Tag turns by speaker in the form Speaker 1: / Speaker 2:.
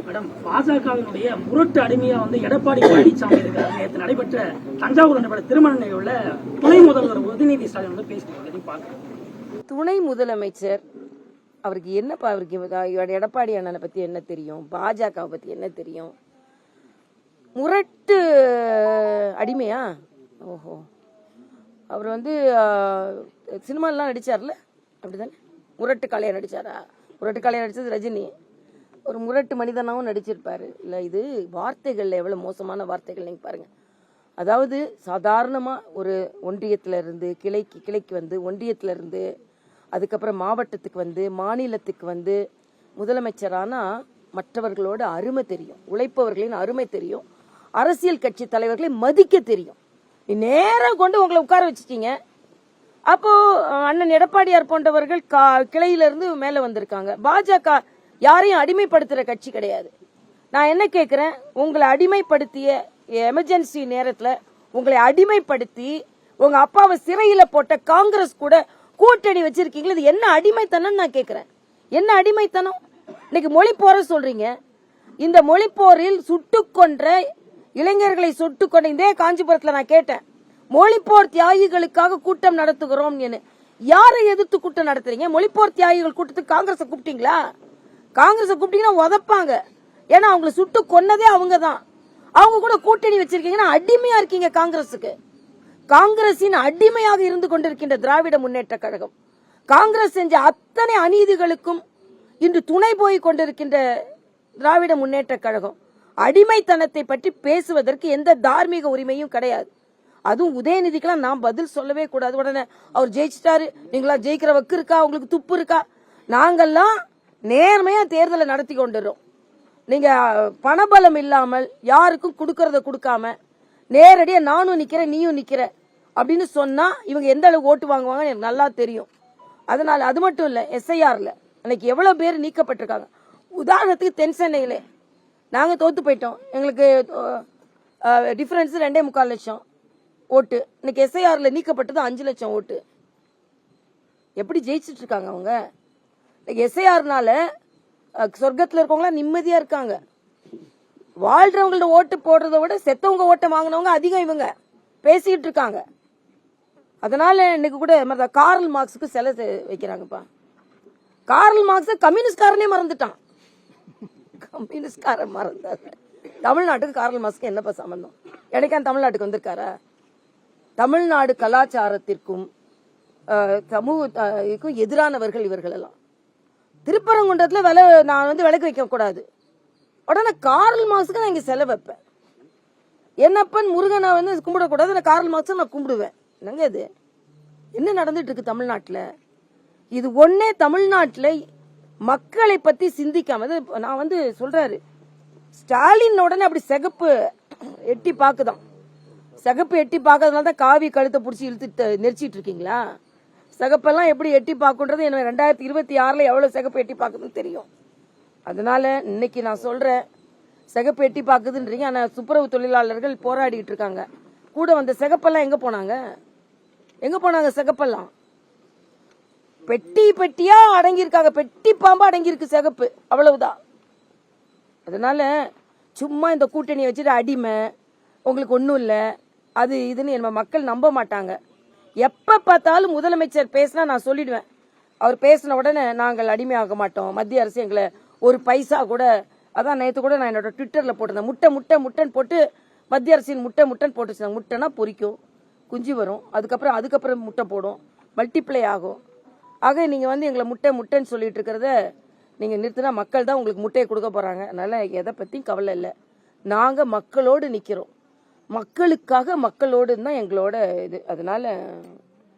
Speaker 1: Madam, பாஜகவினுடைய முரட்டு அடிமையா எடப்பாடி பழனிசாமி இருக்காரு. நேற்று நடைபெற்ற தஞ்சாவூர் நடைபெற்ற திருமண நிகழ்வுல துணை முதல்வர் உதயநிதி ஸ்டாலின் பேசியிருக்காரு.
Speaker 2: துணை முதலமைச்சர் அவருக்கு என்னப்பா, அவருக்கு எடப்பாடி அண்ணனை பத்தி என்ன தெரியும், பாஜக பத்தி என்ன தெரியும்? முரட்டு அடிமையா? ஓஹோ, அவர் சினிமாலாம் நடிச்சார்ல, அப்படிதானே? முரட்டு கலையை நடிச்சாரா? முரட்டு கலையை நடிச்சது ரஜினி. ஒரு முரட்டு மனிதனாவும் நடிச்சிருப்பாரு இல்ல. இது வார்த்தைகள்ல எவ்வளவு மோசமான வார்த்தைகள் நீங்க பாருங்க. அதாவது சாதாரணமா ஒரு ஒன்றியத்துல இருந்து கிளைக்கு ஒன்றியத்துல இருந்து அதுக்கப்புறம் மாவட்டத்துக்கு மாநிலத்துக்கு முதலமைச்சரானா மற்றவர்களோட அருமை தெரியும், உழைப்பவர்களின் அருமை தெரியும், அரசியல் கட்சி தலைவர்களை மதிக்க தெரியும். நீ நேரம் கொண்டு உங்களை உட்கார வச்சுட்டீங்க. அப்போ அண்ணன் எடப்பாடியார் போன்றவர்கள் கிளையிலிருந்து மேல வந்திருக்காங்க. பாஜக யாரையும் அடிமைப்படுத்துற கட்சி கிடையாது. நான் என்ன கேட்கிறேன், உங்களை அடிமைப்படுத்திய எமர்ஜென்சி நேரத்துல உங்களை அடிமைப்படுத்தி உங்க அப்பாவை சிறையில போட்ட காங்கிரஸ் கூட கூட்டணி வச்சிருக்கீங்களா? இது என்ன அடிமைத்தனம் நான் கேட்கிறேன். என்ன அடிமைத்தனம்? இன்னைக்கு மொழி போற சொல்றீங்க. இந்த மொழி போரில் சுட்டுக்கொன்ற இளைஞர்களை சுட்டுக்கொண்ட இதே காஞ்சிபுரத்துல நான் கேட்டேன், மொழிப்போர் தியாகிகளுக்காக கூட்டம் நடத்துகிறோம். யாரை எதிர்த்து கூட்டம் நடத்துறீங்க? மொழிப்போர் தியாகிகள் கூட்டத்துக்கு காங்கிரஸ் கூப்பிட்டீங்களா? காங்கிரஸ் கூப்பிட்டீங்கன்னா உதப்பாங்க. ஏன்னா அவங்களை சுட்டு கொன்னதே அவங்க தான். அவங்க கூட கூட்டணி வச்சிருக்கீங்கன்னா அடிமையா இருக்கீங்க காங்கிரசுக்கு. காங்கிரசின் அடிமையாக இருந்து கொண்டிருக்கின்ற திராவிட முன்னேற்ற கழகம், காங்கிரஸ் செஞ்ச அத்தனை அநீதிகளுக்கும் இன்று துணை போய் கொண்டிருக்கின்ற திராவிட முன்னேற்ற கழகம் அடிமைத்தனத்தை பற்றி பேசுவதற்கு எந்த தார்மீக உரிமையும் கிடையாது. அதுவும் உதயநிதிக்கெல்லாம் நான் பதில் சொல்லவே கூடாது. உடனே அவர் ஜெயிச்சிட்டாரு, நீங்களா ஜெயிக்கிற வக்கு இருக்கா, உங்களுக்கு துப்பு இருக்கா? நாங்கெல்லாம் நேர்மையா தேர்தலை நடத்தி கொண்டுறோம். நீங்க பணபலம் இல்லாமல் யாருக்கும் கொடுக்கறத கொடுக்காம நேரடியா நானும் நிக்கிறேன் நீயும் நிக்கிற அப்படின்னு சொன்னா இவங்க எந்த அளவுக்கு ஓட்டு வாங்குவாங்க எனக்கு நல்லா தெரியும். அதனால அது மட்டும் இல்ல, எஸ்ஐஆர்ல அன்னைக்கு எவ்வளவு பேர் நீக்கப்பட்டிருக்காங்க. உதாரணத்துக்கு தென் சென்னையில நாங்க தோத்து போயிட்டோம். எங்களுக்கு டிஃபரன்ஸ் 2.25 லட்சம் ஓட்டு. இன்னைக்கு எஸ்ஐஆர்ல நீக்கப்பட்டது 5 லட்சம் ஓட்டு. எப்படி ஜெயிச்சிட்டு இருக்காங்க அவங்க? எஸ்ஐஆர்னால சொர்க்கத்துல இருக்கவங்களா நிம்மதியா இருக்காங்க. வாழ்றவங்களோட ஓட்டு போடுறத விட செத்தவங்க ஓட்டை வாங்கினவங்க அதிகம் இவங்க பேசிட்டு இருக்காங்க. அதனால இன்னைக்கு கூட கார்ல் மார்க்ஸுக்கு சிலை வைக்கிறாங்கப்பா. கார்ல் மார்க்ஸ் கம்யூனிஸ்ட்காரனே மறந்துட்டான். கம்யூனிஸ்ட்காரன் மறந்தாரு. தமிழ்நாட்டுக்கு கார்ல் மார்க்ஸ்க்கு என்னப்பா சம்பந்தம்? எனக்கா தமிழ்நாட்டுக்கு வந்திருக்காரா? தமிழ்நாடு கலாச்சாரத்திற்கும் சமூகத்துக்கும் எதிரானவர்கள் இவர்கள் எல்லாம். திருப்பரங்குன்றத்துல நான் விளக்கு வைக்க கூடாது, உடனே கார்ல் மார்க்ஸுக்கு நான் இங்க செலவு வைப்பேன். என்னப்பன் முருகனை கும்பிடக்கூடாது, நான் கார்ல் மார்க்ஸ் நான் கும்பிடுவேன். என்னங்க இது? என்ன நடந்துட்டு இருக்கு தமிழ்நாட்டுல? இது ஒன்னே தமிழ்நாட்டுல மக்களை பத்தி சிந்திக்காம நான் சொல்றாரு ஸ்டாலின் உடனே அப்படி சிகப்பு எட்டி பாக்குதான். சிகப்பு எட்டி பாக்கிறதுனால தான் காவி கழுத்தை பிடிச்சி இழுத்து நெரிச்சிட்டு இருக்கீங்களா? சிகப்பெல்லாம் எப்படி எட்டி பார்க்குன்றது எனக்கு 2026 எவ்வளவு சிகப்பு எட்டி பார்க்குதுன்னு தெரியும். அதனால இன்னைக்கு நான் சொல்றேன், சிகப்பு எட்டி பார்க்குதுன்றீங்க. ஆனா துப்புரவு தொழிலாளர்கள் போராடிட்டு இருக்காங்க. கூட வந்த சிகப்பெல்லாம் எங்க போனாங்க? எங்க போனாங்க சிகப்பெல்லாம்? பெட்டி பெட்டியா அடங்கி இருக்காங்க. பெட்டி பாம்பா அடங்கி இருக்கு சிகப்பு, அவ்வளவுதான். அதனால சும்மா இந்த கூட்டணியை வச்சுட்டு அடிமை உங்களுக்கு ஒன்னும் இல்ல அது இதுன்னு நம்ம மக்கள் நம்ப மாட்டாங்க. எப்ப பார்த்தாலும் முதலமைச்சர் பேசினா நான் சொல்லிடுவேன், அவர் பேசின உடனே நாங்கள் அடிமையாக மாட்டோம், மத்திய அரசு எங்களை ஒரு பைசா கூட. அதான் நேற்று கூட நான் என்னோட ட்விட்டர்ல போட்டிருந்தேன், முட்டை முட்டை முட்டைன்னு போட்டு மத்திய அரசின் முட்டை முட்டைன்னு போட்டு. முட்டைனா பொரிக்கும், குஞ்சு வரும், அதுக்கப்புறம் முட்டை போடும், மல்டிப்ளை ஆகும். ஆக நீங்க எங்களை முட்டை முட்டைன்னு சொல்லிட்டு இருக்கிறத நீங்க நிறுத்தினா மக்கள் தான் உங்களுக்கு முட்டையை கொடுக்க போறாங்க. அதனால எதை பத்தியும் கவலை இல்லை. நாங்க மக்களோடு நிக்கிறோம், மக்களுக்காக மக்களோடு தான் எங்களோட இது. அதனால